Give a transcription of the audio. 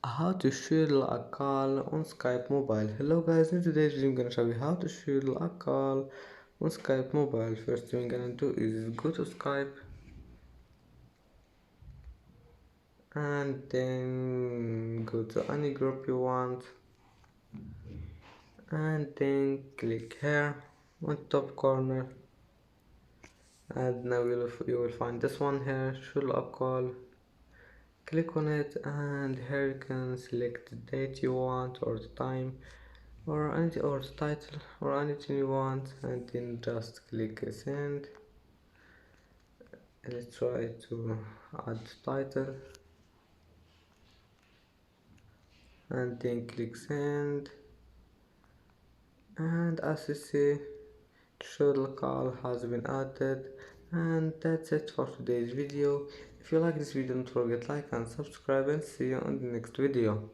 How to schedule a call on Skype mobile. Hello guys, in today's video I'm gonna show you how to schedule a call on Skype mobile. First thing I'm gonna do is go to Skype and then go to any group you want and then click here on top corner, and now you will find this one here, schedule a call. Click on it, and here you can select the date you want or the time or anything, or the title or anything you want, and then just click send. Let's try to add title and then click send, and as you see, schedule call has been added. And that's it for today's video. If you like this video, don't forget like and subscribe, and see you on the next video.